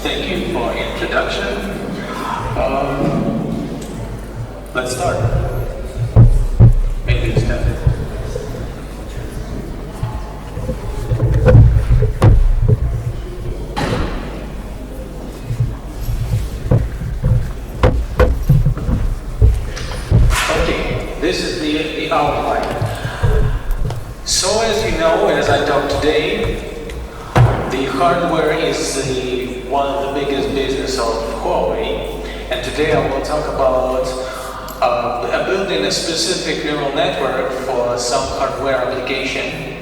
Thank you for introduction. Let's start. Maybe it's time. Okay, this is the outline. So as you know, as I talked today, the hardware is one of the biggest business of Huawei, and today I will talk about building a specific neural network for some hardware application.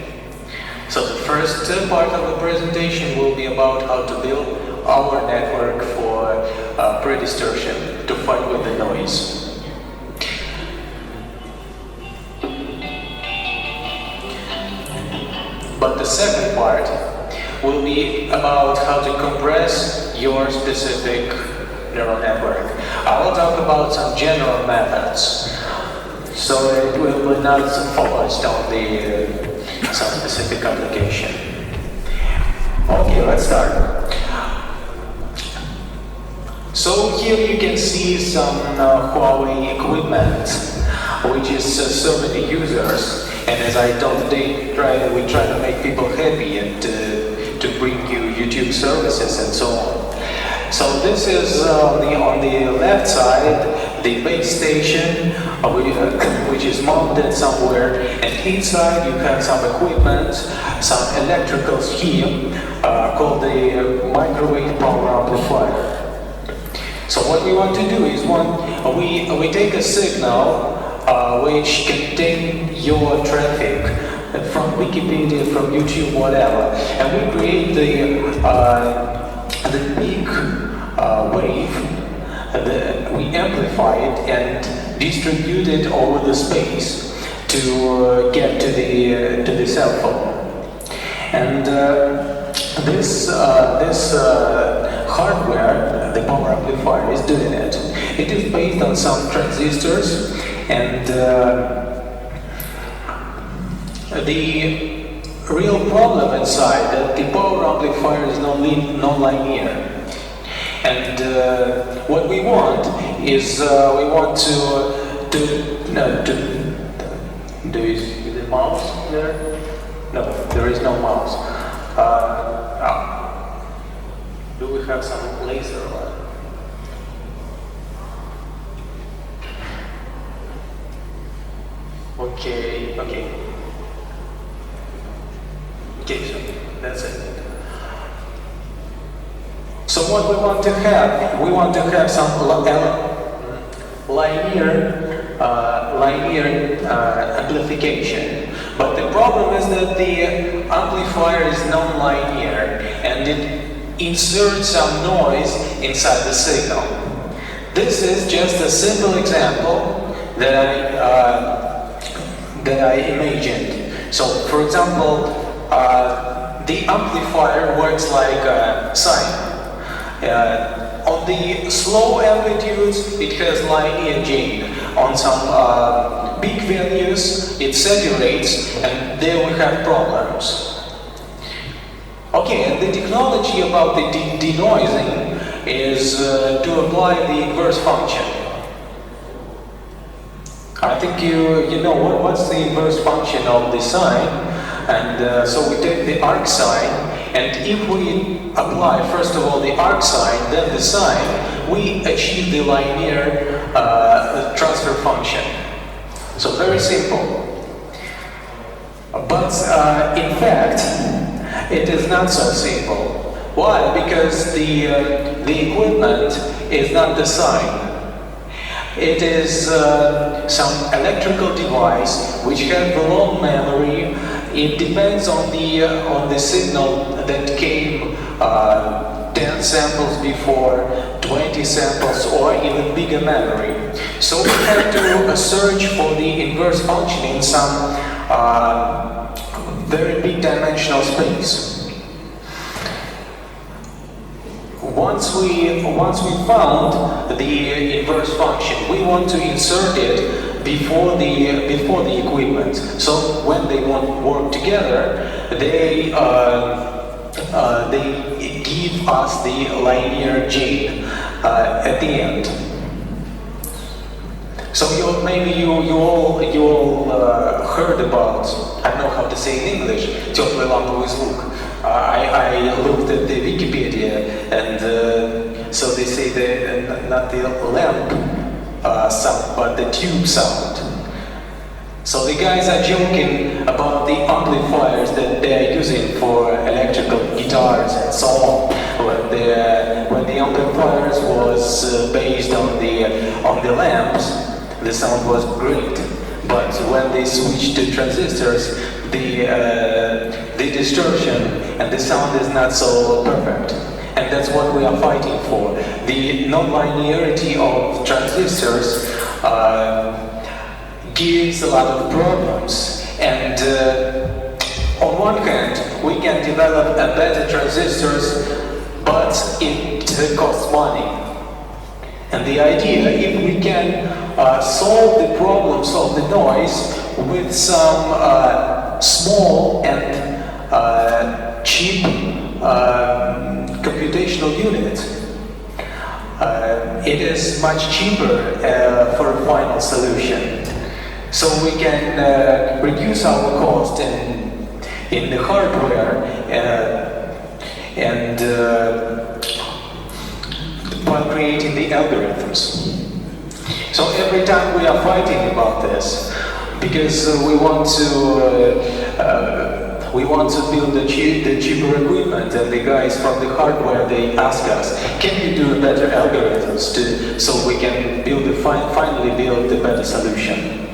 So the first part of the presentation will be about how to build our network for pre-distortion to fight with the noise. But the second part will be about how to compress your specific neural network. I will talk about some general methods, so it will be not focused on some specific application. Okay, let's start. So here you can see some Huawei equipment, which is so many users. And as I told today, we try to make people happy and to bring you YouTube services and so on. So this is on the left side, the base station, which is mounted somewhere, and inside you have some equipment, some electricals here, called the microwave power amplifier. So what we want to do is we take a signal which contains your traffic from Wikipedia, from YouTube, whatever, and we create the big wave, we amplify it and distribute it over the space to get to the cell phone. And this hardware, the power amplifier, is doing it. It is based on some transistors, and the real problem inside that the power amplifier is non-linear. And what we want is we want to do you see the mouse there? No, there is no mouse. Do we have some laser on? Okay, so that's it. So what we want to have some linear amplification. But the problem is that the amplifier is non-linear and it inserts some noise inside the signal. This is just a simple example that I imagined. So, for example, the amplifier works like a sine. On the slow amplitudes, it has linear gain. On some big values, it saturates, and there we have problems. Okay, and the technology about the denoising is to apply the inverse function. I think you know what's the inverse function of the sine, and so we take the arc sine, and if we apply first of all the arc sine, then the sine, we achieve the linear transfer function. So very simple. But in fact, it is not so simple. Why? Because the equipment is not the sine. It is some electrical device which has the long memory. It depends on the signal that came 10 samples before, 20 samples, or even bigger memory. So we have to search for the inverse function in some very big dimensional space. Once we found the inverse function, we want to insert it before the equipment. So when they won't work together, they they give us the linear gain at the end. So maybe you all heard about, I don't know how to say in English, теплый ламповый звук. I looked at the Wikipedia, and so they say not the lamp sound, but the tube sound. So the guys are joking about the amplifiers that they're using for electrical guitars and so on. When the amplifiers was based on the lamps, the sound was great. But when they switched to transistors, the distortion and the sound is not so perfect. And that's what we are fighting for. The non-linearity of transistors gives a lot of problems. And on one hand, we can develop a better transistors, but it costs money. And the idea, if we can solve the problems of the noise with some small and cheap computational unit, it is much cheaper for a final solution. So we can reduce our cost in the hardware and while creating the algorithms. So every time we are fighting about this, because we want to build the cheaper equipment, and the guys from the hardware, they ask us, can you do better algorithms so we can finally build a better solution?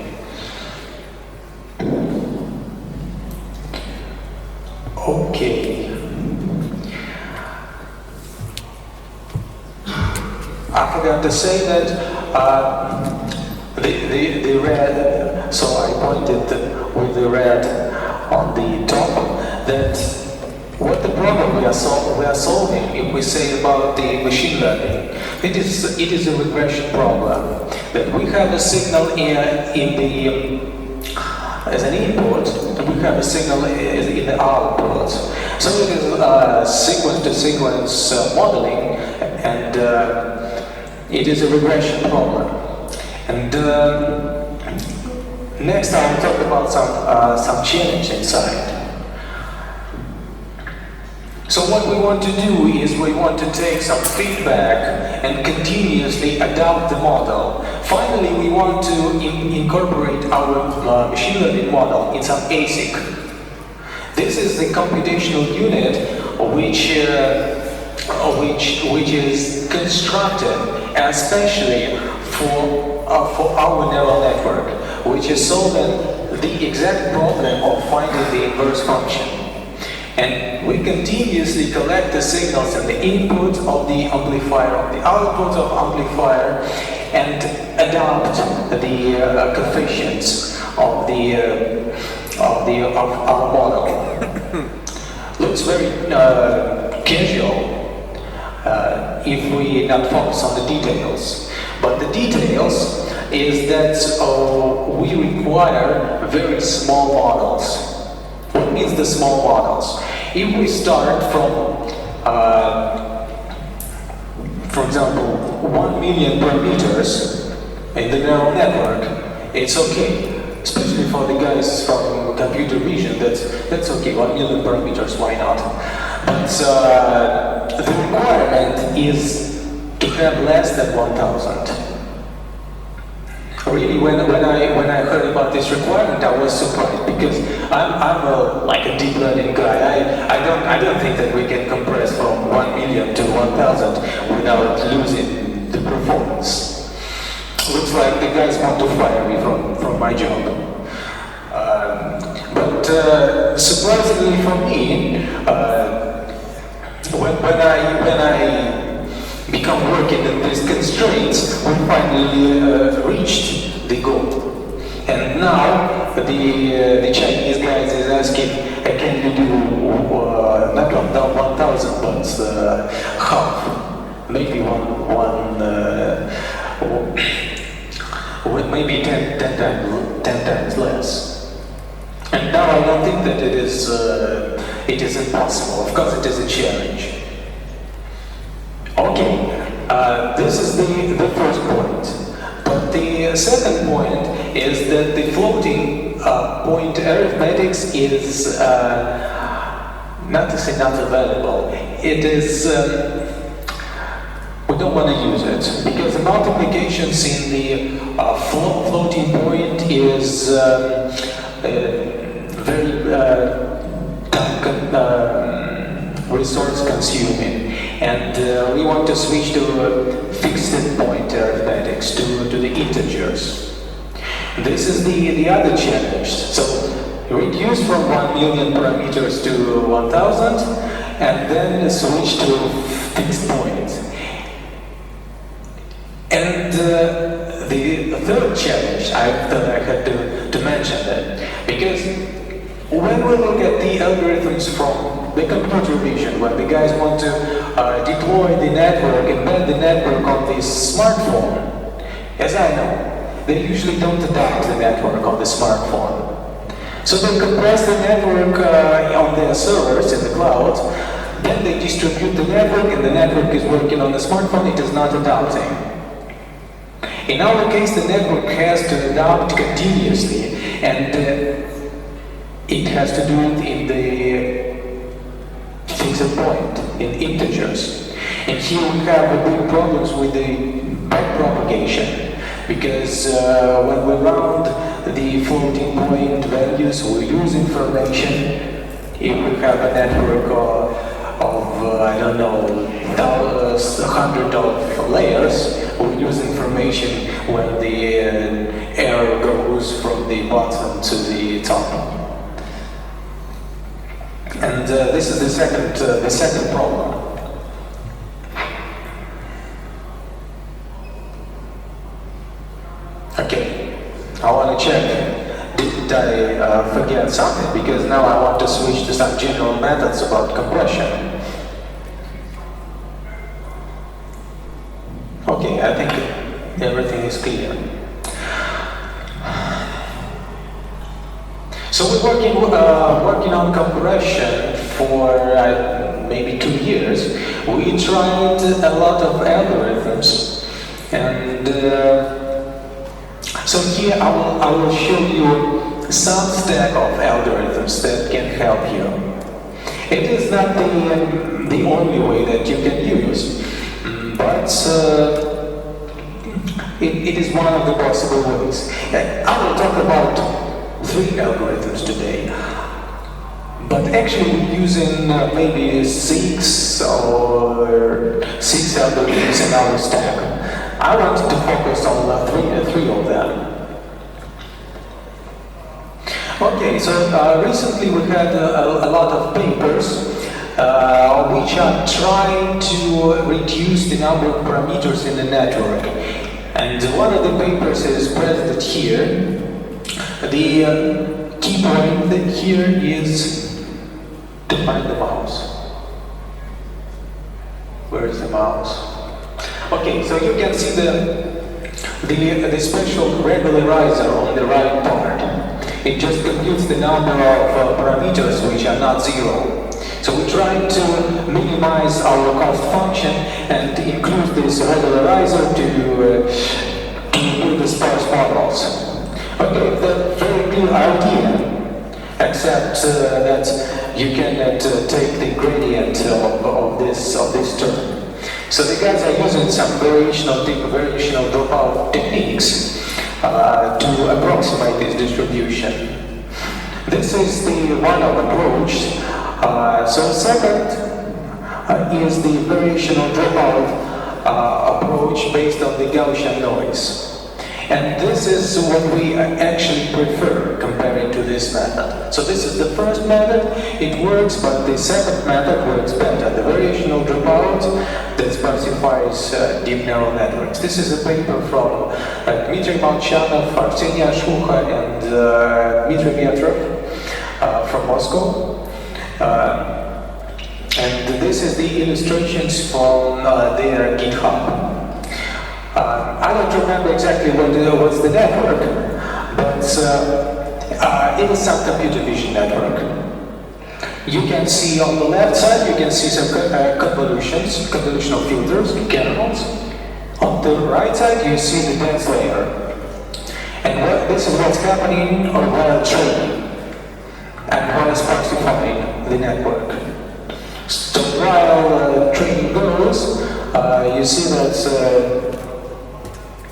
Okay. I forgot to say that the red, so I pointed with the red on the top, that what the problem we are solving, if we say about the machine learning, it is a regression problem. That we have a signal as an input, and we have a signal in the output. So it is sequence-to-sequence modeling, and it is a regression problem. And next I will talk about some challenge inside. So what we want to do is we want to take some feedback and continuously adapt the model. Finally, we want to incorporate our machine learning model in some ASIC. This is the computational unit which is constructed especially for our neural network, which is solving the exact problem of finding the inverse function. And we continuously collect the signals and the input of the amplifier, of the output of amplifier, and adapt the coefficients of our model. Looks very casual if we not focus on the details. But the details is that we require very small models. What means the small models? If we start from, for example, 1 million parameters in the neural network, it's okay. Especially for the guys from computer vision, that's okay. 1 million parameters, why not? But the requirement is to have less than 1,000. Really, when I heard about this requirement, I was surprised, because I'm like a deep learning guy. I don't think that we can compress from 1 million to 1,000 without losing the performance. Looks like the guys want to fire me from my job. But surprisingly for me, when I become working in these constraints, we finally reached the goal. And now the Chinese guys is asking, can you do not 1,000 but half, maybe maybe 10 times less. And now I don't think that it it is impossible. Of course, it is a challenge. Okay, this is the first point. But the second point is that the floating point arithmetics is not to say not available. It is, we don't want to use it because the multiplications in the floating point is very resource consuming, and we want to switch to fixed point arithmetics, to the integers. This is the other challenge. So reduce from 1 million parameters to 1000 and then switch to fixed points. And the third challenge I thought I had to mention that, because when we look at the algorithms from the computer vision, when the guys want to deploy the network, embed the network on the smartphone, as I know, they usually don't adapt the network on the smartphone. So they compress the network on their servers in the cloud, then they distribute the network, and the network is working on the smartphone, it is not adapting. In our case, the network has to adapt continuously, and it has to do it in the fixed point, in integers. And here we have big problems with the backpropagation, because when we round the floating point values, we lose information. If we have a network of I don't know, 100 of layers, we lose information when the arrow goes from the bottom to the top. And this is the second problem. Okay, I want to check, didn't I forget something? Because now I want to switch to some general methods about compression. Okay, I think everything is clear. So we're working on compression for maybe 2 years. We tried a lot of algorithms, and so here I will show you some stack of algorithms that can help you. It is not the only way that you can use, but it is one of the possible ways. I will talk about 3 algorithms today, but actually we're using maybe 6 algorithms in our stack. I wanted to focus on three of them. Okay, so recently we had a lot of papers which are trying to reduce the number of parameters in the network. And one of the papers is presented here. The key point here is to find the mouse. Where is the mouse? Okay, so you can see the special regularizer on the right part. It just computes the number of parameters which are not 0. So we try to minimize our cost function and include this regularizer to build the sparse models. Okay, the very clear idea, except that you cannot take the gradient of this term. So the guys are using some variational dropout techniques to approximate this distribution. This is the one-off approach. So second is the variational dropout approach based on the Gaussian noise. And this is what we actually prefer comparing to this method. So this is the first method, it works, but the second method works better. The variational dropout that sparsifies deep neural networks. This is a paper from Dmitry Molchanov, Arseniy Ashukha, and Dmitry Metrov from Moscow. And this is the illustrations from their GitHub. I don't remember exactly what's the network, but it is some computer vision network. You can see on the left side, you can see some convolutional filters, kernels. On the right side, you see the dense layer. And this is what's happening while training and while sparsifying the network. So while training goes, you see that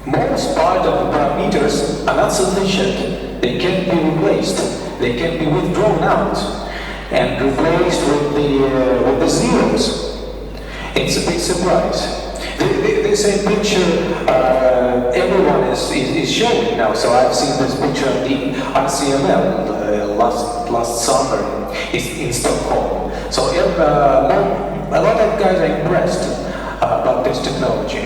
most part of the parameters are not sufficient. They can't be replaced. They can be withdrawn out and replaced with the zeros. It's a big surprise. The same picture everyone is showing now. So I've seen this picture of the RCML last summer in Stockholm. So a lot of guys are impressed about this technology.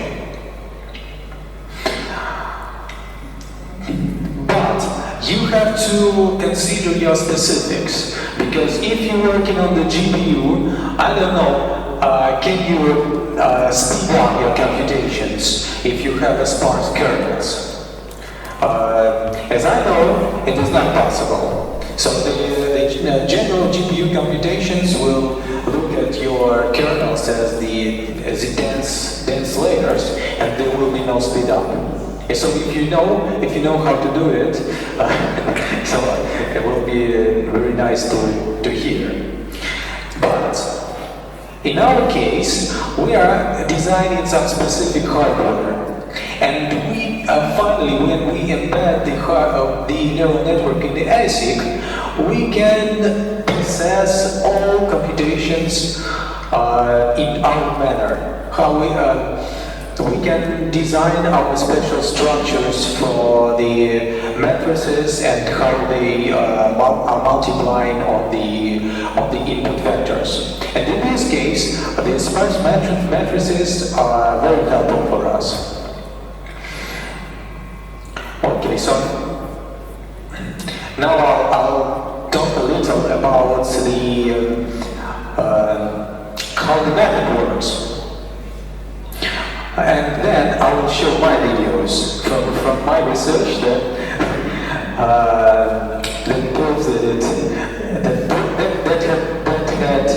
But you have to consider your specifics, because if you're working on the GPU, I don't know, can you speed up your computations if you have a sparse kernels? As I know, it is not possible. So the general GPU computations will look at your kernels as the dense layers, and there will be no speed up. So if you know how to do it, so it will be very nice to hear. But in our case, we are designing some specific hardware, and we finally, when we embed the neural network in the ASIC, we can process all computations in our manner. How we can design our special structures for the matrices and how they are multiplying on the input vectors. And in this case, the sparse matrices are very helpful for us. Okay, so now I'll talk a little about how the method works. And then I will show my videos from my research that proves that had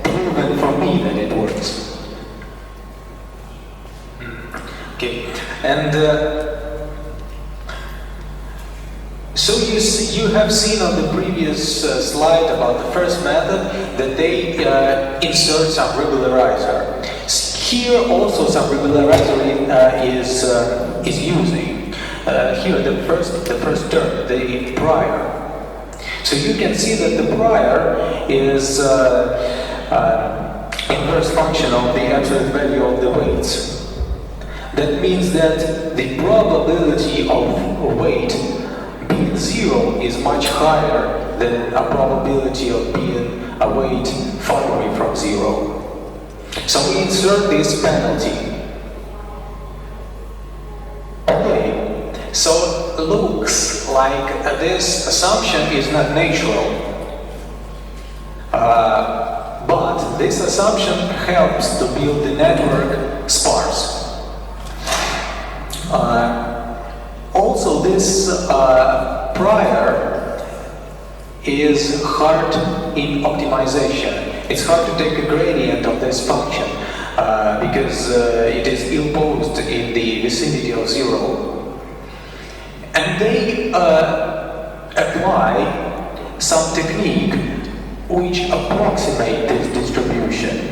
proven for me that it works. Okay, and so you have seen on the previous slide about the first method that they insert some regularizer. Here also some regularizer is using. Here the first term, the prior. So you can see that the prior is inverse function of the absolute value of the weights. That means that the probability of weight being 0 is much higher than a probability of being a weight far away from 0. So we insert this penalty. Okay, so it looks like this assumption is not natural. But this assumption helps to build the network sparse. Also, this prior is hard in optimization. It's hard to take a gradient of this function because it is ill-posed in the vicinity of 0. And they apply some technique which approximate this distribution.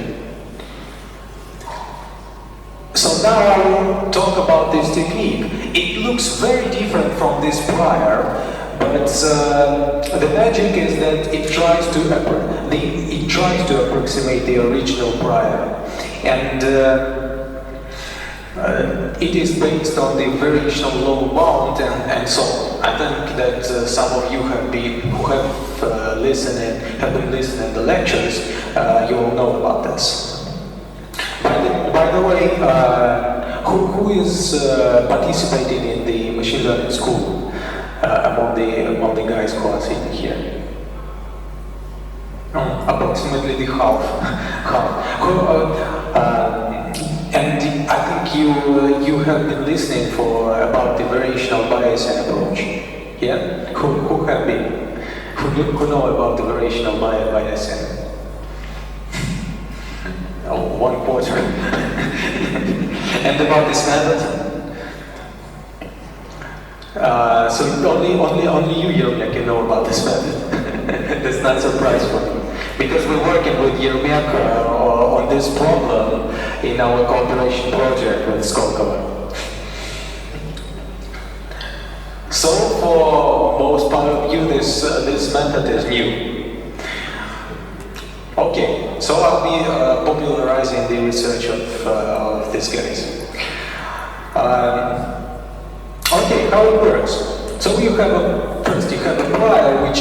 So now I will talk about this technique. It looks very different from this prior, but the magic is that it tries to approximate the original prior, and it is based on the variational low bound and so on. I think that some of you have been listening to the lectures. You will know about this. By the way, who is participating in the machine learning school among the guys who are sitting here? Approximately the half. And I think you have been listening about the variational Bayesian approach. Yeah? Who have been? Who know about the variational Bayesian? 1/4. And about this method, so only you, Yermek, can know about this method. That's not a surprise for me, because we're working with Yermek on this problem in our cooperation project with Skolkovo. So for most part of you, this method is new. Okay, so I'll be popularizing the research of these guys. Okay, how it works? So first you have a prior which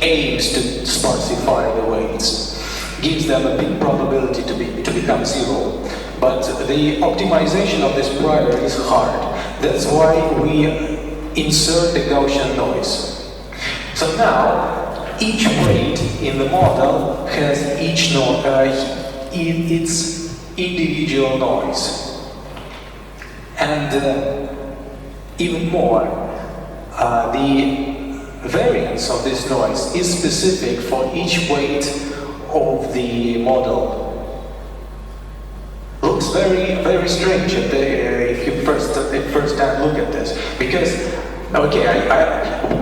aims to sparsify the weights, gives them a big probability to become zero. But the optimization of this prior is hard. That's why we insert the Gaussian noise. So now, each weight in the model has its individual noise. And even more, the variance of this noise is specific for each weight of the model. Looks very, very strange if you first time look at this, because okay,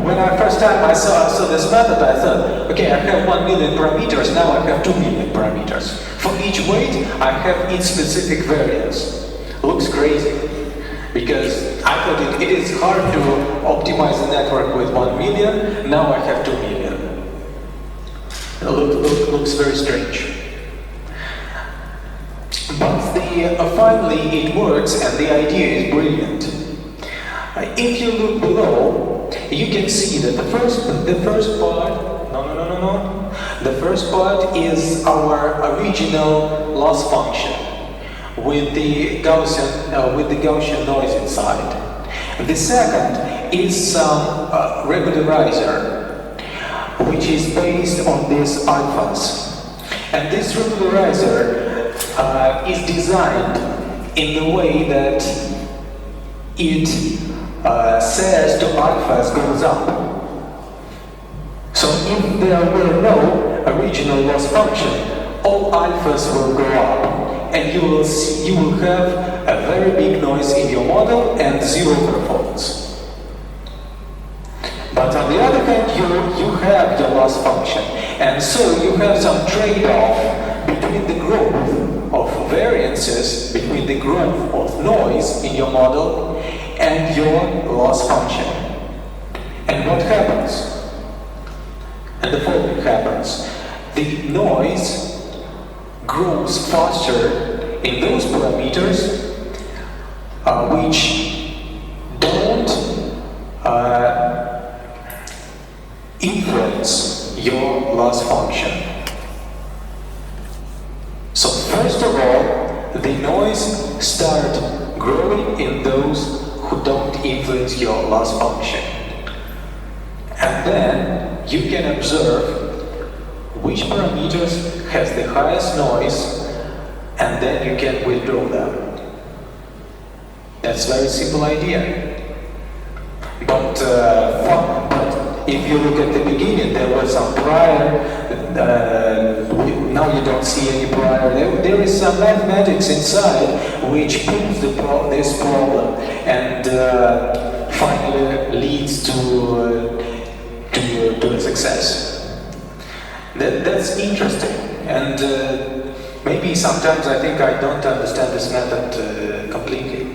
when I first time I saw this method, I thought, okay, I have 1 million parameters, now I have 2 million parameters. For each weight, I have its specific variance. Looks crazy, because I thought it is hard to optimize a network with 1 million, now I have 2 million. Looks very strange. But finally it works, and the idea is brilliant. If you look below, you can see that the first part, the first part is our original loss function with the Gaussian noise inside. The second is some regularizer, which is based on these alphas. And this regularizer is designed in the way that it says to alphas goes up. So if there were no original loss function, all alphas will go up, and you will have a very big noise in your model and zero performance. But on the other hand, you have your loss function, and so you have some trade-off between the growth of variances, between the growth of noise in your model and your loss function. And what happens? And the following happens. The noise grows faster in those parameters which don't influence your loss function. So first of all, the noise starts growing in those who don't influence your loss function. And then you can observe which parameters has the highest noise, and then you can withdraw them. That's a very simple idea. But if you look at the beginning, there was some prior. Now you don't see any prior. There is some mathematics inside which proves this problem, and finally leads to a success. That's interesting, and maybe sometimes I think I don't understand this method completely.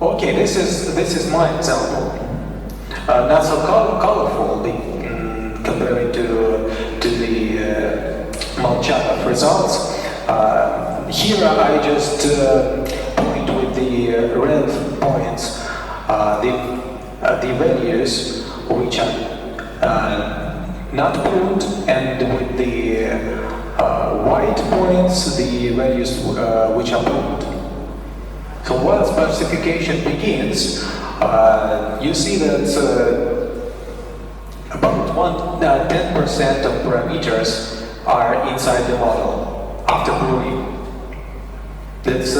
Okay, this is my example. Not so colorful comparing to the Molchanov results. Here I just point with the red points the values which are not proved, and with the white points the values which are proved. So while sparsification begins, you see that about 10% of parameters are inside the model after proving. That's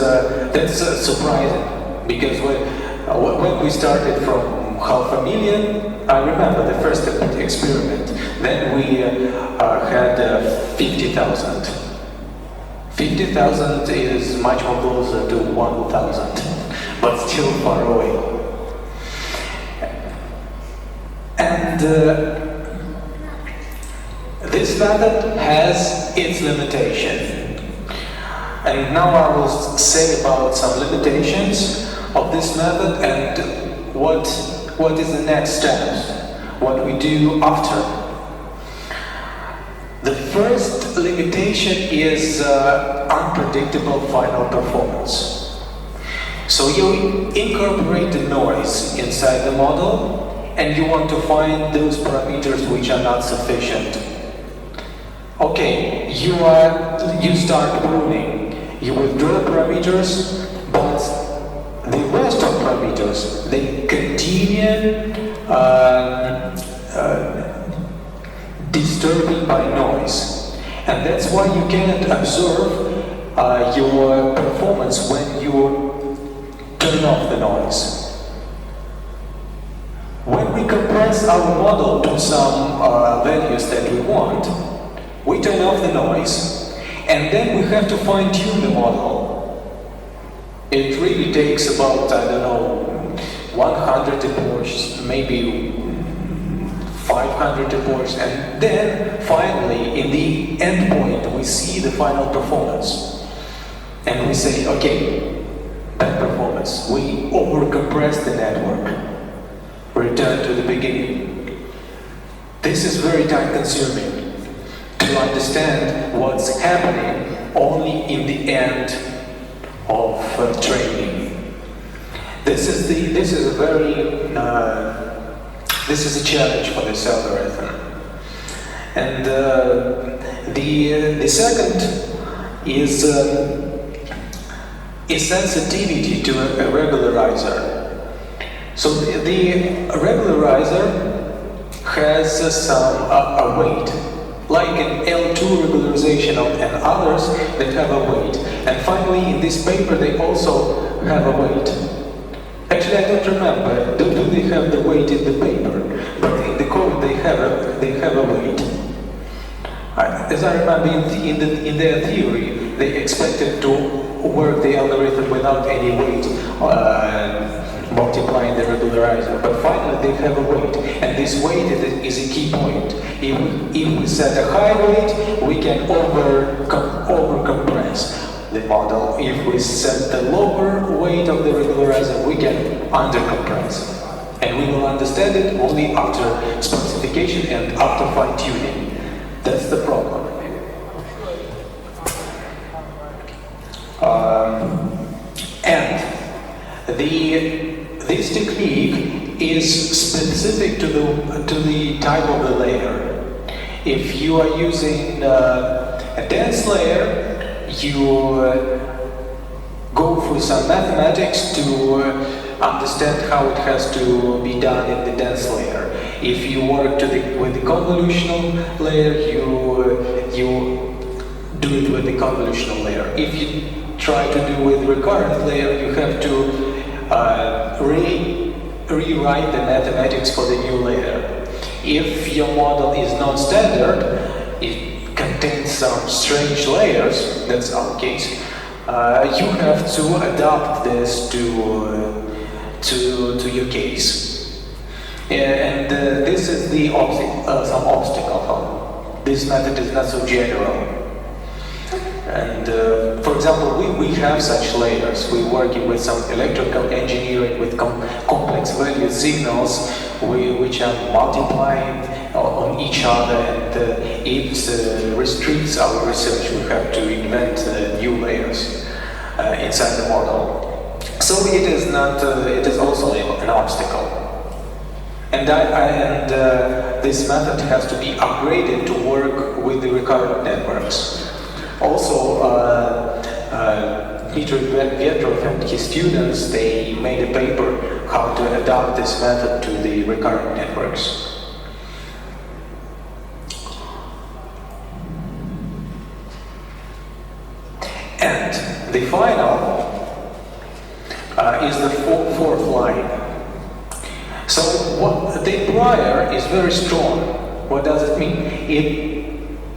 surprising, because when we started from 500,000. I remember the first experiment. Then we had 50,000. 50,000 is much more closer to 1,000, but still far away. And this method has its limitation. And now I will say about some limitations of this method and what is the next step, what we do after. The first limitation is unpredictable final performance. So you incorporate the noise inside the model and you want to find those parameters which are not sufficient. Okay, you start pruning, you withdraw parameters, but the rest of parameters, they continue disturbed by noise. And that's why you cannot observe your performance when you turn off the noise. When we compress our model to some values that we want, we turn off the noise, and then we have to fine-tune the model. It really takes about, I don't know, 100 reports, maybe 500 reports, and then finally, in the end point, we see the final performance. And we say, okay, that performance, we over-compress the network, return to the beginning. This is very time-consuming to understand what's happening only in the end of training. This is a challenge for this algorithm. And the second is sensitivity to a regularizer. So the regularizer has some weight, like an L2 regularization and others that have a weight. And finally, in this paper, they also have a weight. Actually, I don't remember. Do they have the weight in the paper? But in the code, they have a weight. As I remember, in their theory, they expected to work the algorithm without any weight, multiplying the regularizer. But finally, they have a weight, and this weight is a key point. If we set a high weight, we can over-compress the model. If we set the lower weight of the regularizer, we can undercompress. And we will understand it only after sparsification and after fine-tuning. That's the problem. This technique is specific to the type of the layer. If you are using a dense layer, you go through some mathematics to understand how it has to be done in the dense layer. If you work with the convolutional layer, you do it with the convolutional layer. If you try to do with recurrent layer, you have to rewrite the mathematics for the new layer. If your model is non-standard, it contains some strange layers, that's our case, you have to adapt this to your case. And this is the some obstacle. This method is not so general. And for example, we have such layers. We're working with some electrical engineering with complex valued signals which are multiplying on each other, and it restricts our research. We have to invent new layers inside the model. So it is not. It is also an obstacle. And this method has to be upgraded to work with the recurrent networks. Also, Peter Vetrov and his students, they made a paper how to adapt this method to the recurrent networks. And the final is the fourth line. So what the prior is very strong. What does it mean?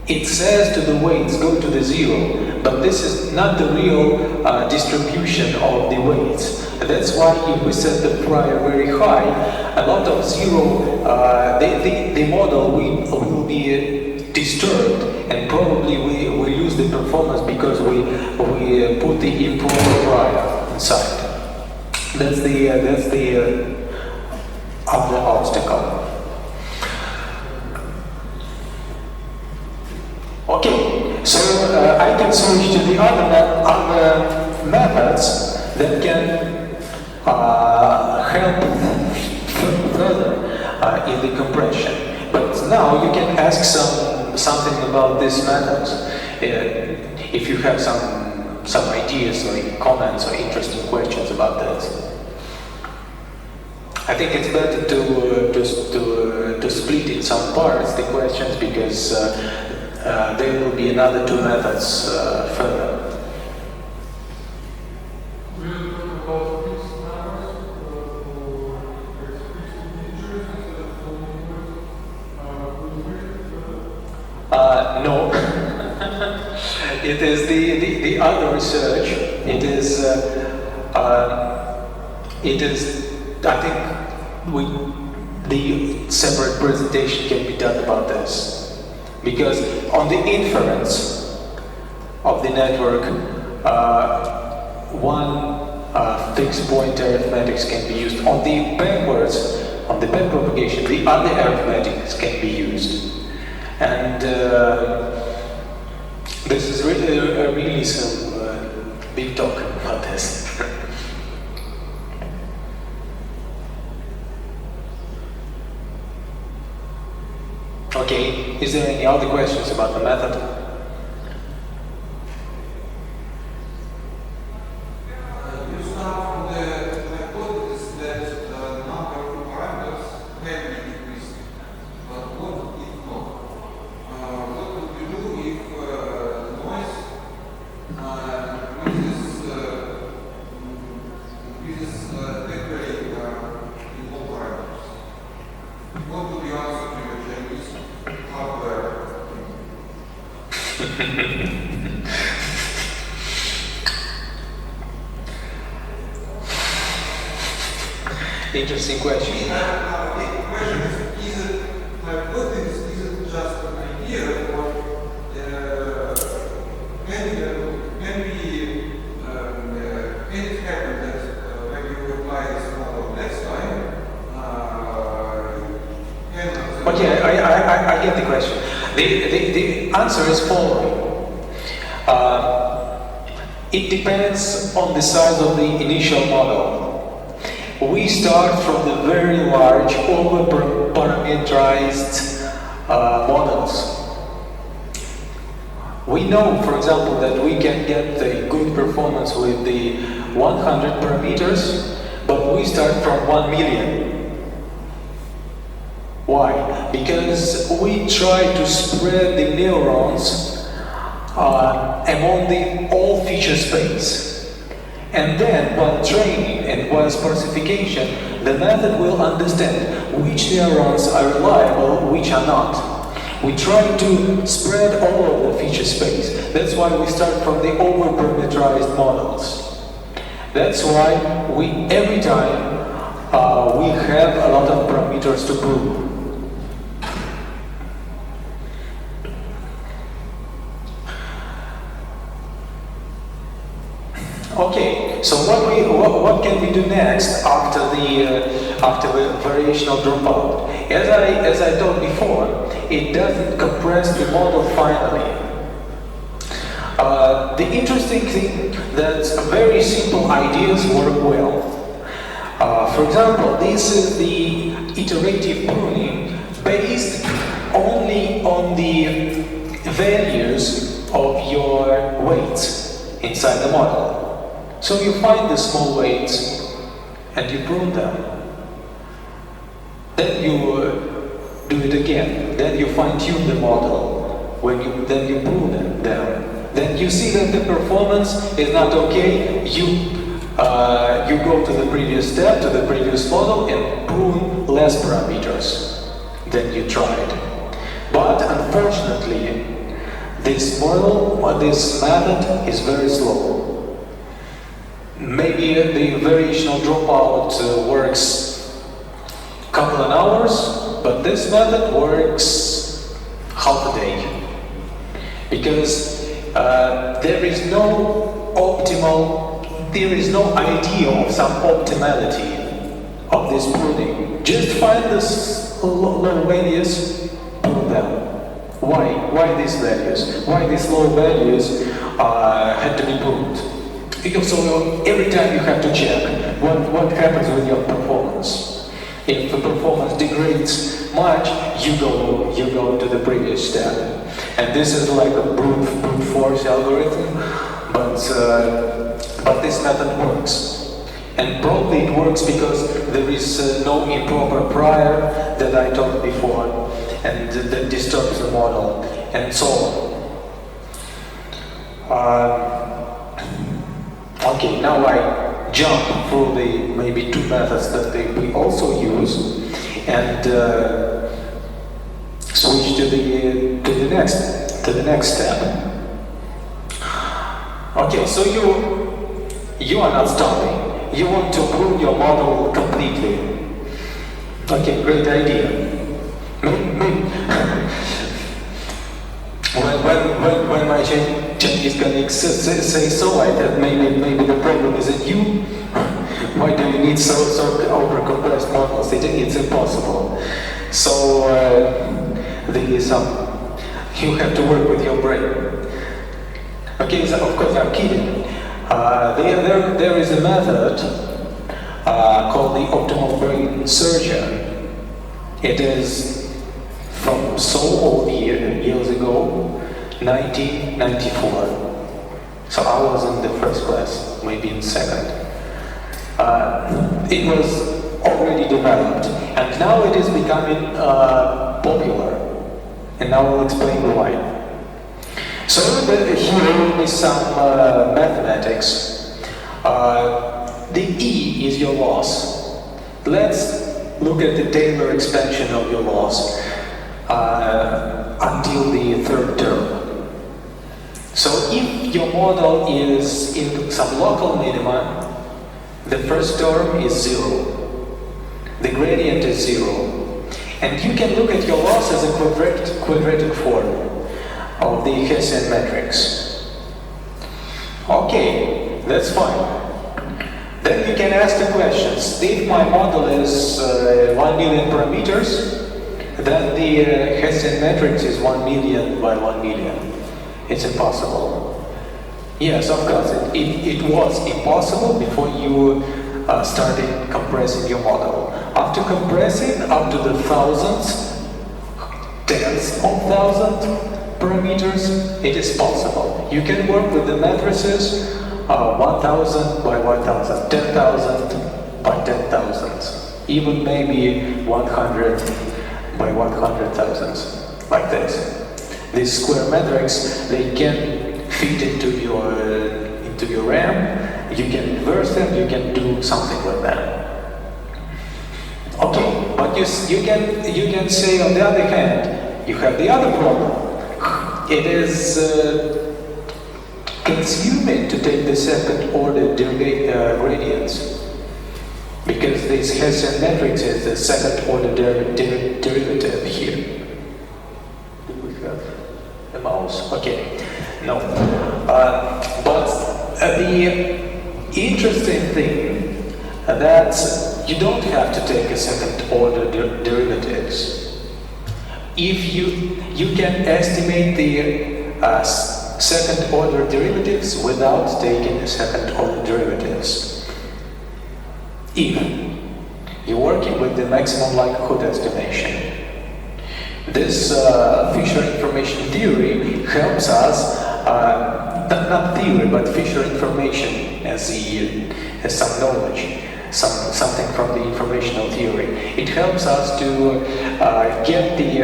It says to the weights go to the zero, but this is not the real distribution of the weights. That's why if we set the prior very high, a lot of zero, the model will be disturbed, and probably we lose the performance because we put the improper prior inside. That's the other obstacle. Okay, so I can switch to the other methods that can help further in the compression. But now you can ask something about these methods. If you have some ideas or comments or interesting questions about this. I think it's better to split in some parts the questions, because there will be another two methods further. No. It is the other research. It is I think the separate presentation can be done about this, because on the inference of the network, one fixed point arithmetics can be used. On the back propagation, the other arithmetics can be used. And this is really some big talk about this. Okay, is there any other questions about the method? You start from the hypothesis that the number of parameters can be decreased, but what if not? What would you do if noise increases temporarily in all parameters? What would you answer to your Chinese hardware? Interesting question. The question is it hypothesis, is it just an idea, or can it happen that when you apply this model next time, Okay, I get the question. The answer is following. It depends on the size of the initial model. We start from the very large, over-parameterized models. We know, for example, that we can get the good performance with the 100 parameters, but we start from 1 million. Why? Because we try to spread the neurons among the all feature space. And then, while training and while sparsification, the method will understand which neurons are reliable, which are not. We try to spread all of the feature space. That's why we start from the over-parameterized models. That's why every time we have a lot of parameters to prove. Okay, so what can we do next after the variational dropout? As I told before, it doesn't compress the model finally. The interesting thing that very simple ideas work well. For example, this is the iterative pruning based only on the values of your weights inside the model. So you find the small weights and you prune them. Then you do it again. Then you fine-tune the model. Then you prune them. Then you see that the performance is not okay. You you go to the previous step, to the previous model, and prune less parameters than you tried. But unfortunately, this method is very slow. Maybe the variational dropout works a couple of hours, but this method works half a day. Because there is no idea of some optimality of this pruning. Just find this low values, prune them. Why these values? Why these low values had to be pruned? Because so every time you have to check what happens with your performance. If the performance degrades much, you go to the previous step. And this is like a brute force algorithm, but this method works. And probably it works because there is no improper prior that I talked before, and that disturbs the model, and so on. Okay, now I jump through the maybe two methods that we also use, and switch to the next step. Okay, so you are not stopping. You want to prune your model completely. Okay, great idea. When my Chinese colleagues say so, I thought maybe the problem isn't you. Why do you need so over-compressed models? It's impossible. So you have to work with your brain. Okay, so of course I'm kidding. There is a method called the optimal brain surgeon. It is from so old years ago, 1994. So I was in the first class, maybe in second. It was already developed, and now it is becoming popular. And now I'll explain why. So here is some mathematics. The E is your loss. Let's look at the Taylor expansion of your loss until the third term. So if your model is in some local minima, the first term is 0. The gradient is 0. And you can look at your loss as a quadratic form of the Hessian matrix. Okay, that's fine. Then you can ask the questions. If my model is 1 million parameters, then the Hessian matrix is 1 million by 1 million. It's impossible. Yes, of course, it was impossible before you started compressing your model. After compressing up to the thousands, tens of thousands parameters, it is possible. You can work with the matrices 1000 by 1000, 10,000 by 10,000, even maybe 100 by 100,000, like this. These square metrics, they can fit into your RAM. You can inverse them. You can do something with them. Okay, but you can say on the other hand, you have the other problem. It is consuming to take the second order gradients, because this Hessian matrix is the second order derivative here. Do we have a mouse? Okay, no. But the interesting thing that you don't have to take a second order derivatives. If you can estimate the second order derivatives without taking second order derivatives. If you're working with the maximum likelihood estimation. This Fisher information theory helps us, not theory, but Fisher information as some knowledge, something from the informational theory. It helps us to get the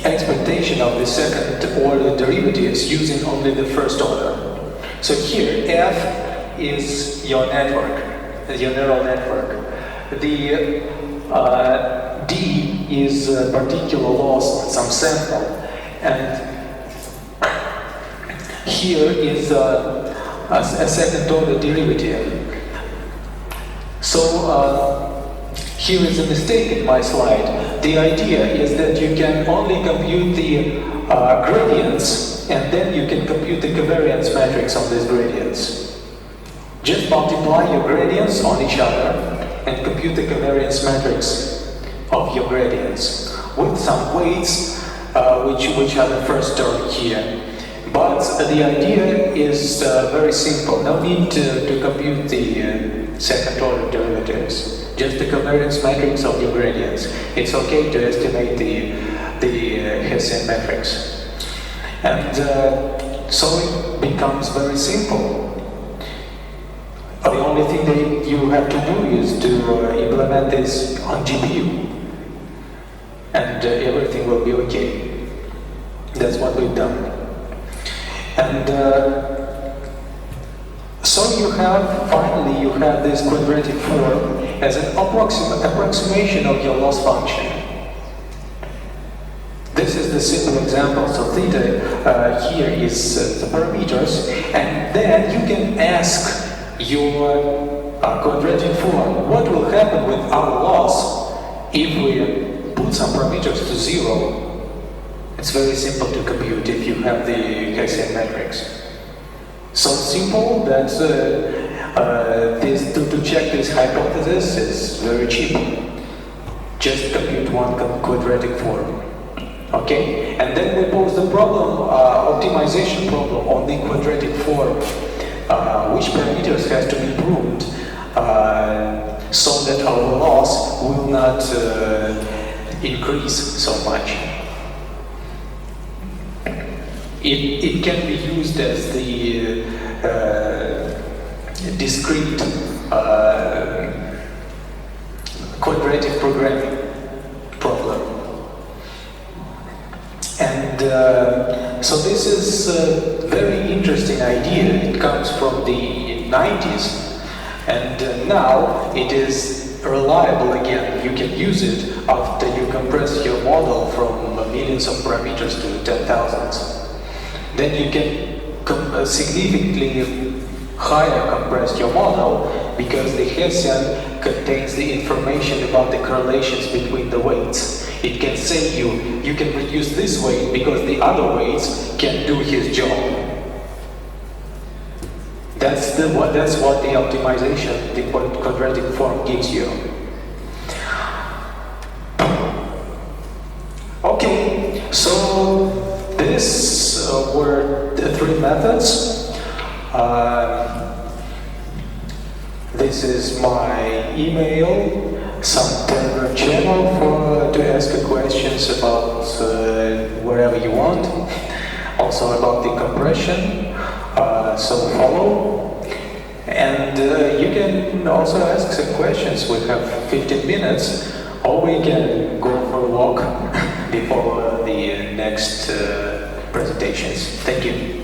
expectation of the second order derivatives using only the first order. So here f is your network, your neural network. The D is a particular loss on some sample, and here is a second order derivative. So here is a mistake in my slide. The idea is that you can only compute the gradients, and then you can compute the covariance matrix on these gradients. Just multiply your gradients on each other and compute the covariance matrix of your gradients with some weights which are the first term here. But the idea is very simple. No need to compute the second order derivatives. Just the covariance matrix of your gradients. It's okay to estimate the Hessian matrix. And so it becomes very simple. The only thing that you have to do is to implement this on GPU, and everything will be okay. That's what we've done. And so finally you have this quadratic form as an approximation of your loss function. This is the simple example. So theta here is the parameters, and then you can ask your quadratic form, what will happen with our loss if we put some parameters to 0? It's very simple to compute if you have the Hessian matrix. So simple that to check this hypothesis is very cheap. Just compute one quadratic form. Okay? And then we pose the problem, optimization problem on the quadratic form. Which parameters has to be improved so that our loss will not increase so much. It can be used as the discrete quadratic programming problem. And so this is a very interesting idea. It comes from the 90s, and now it is reliable again. You can use it after you compress your model from millions of parameters to 10,000s. Then you can significantly higher compress your model, because the Hessian contains the information about the correlations between the weights. It can say you can reduce this weight because the other weights can do his job. That's what the optimization, the quadratic form gives you. Okay, so this were the three methods. This is my email, some Telegram channel to ask questions about whatever you want. Also about the compression, so follow. And you can also ask some questions. We have 15 minutes, or we can go for a walk before the next presentations. Thank you.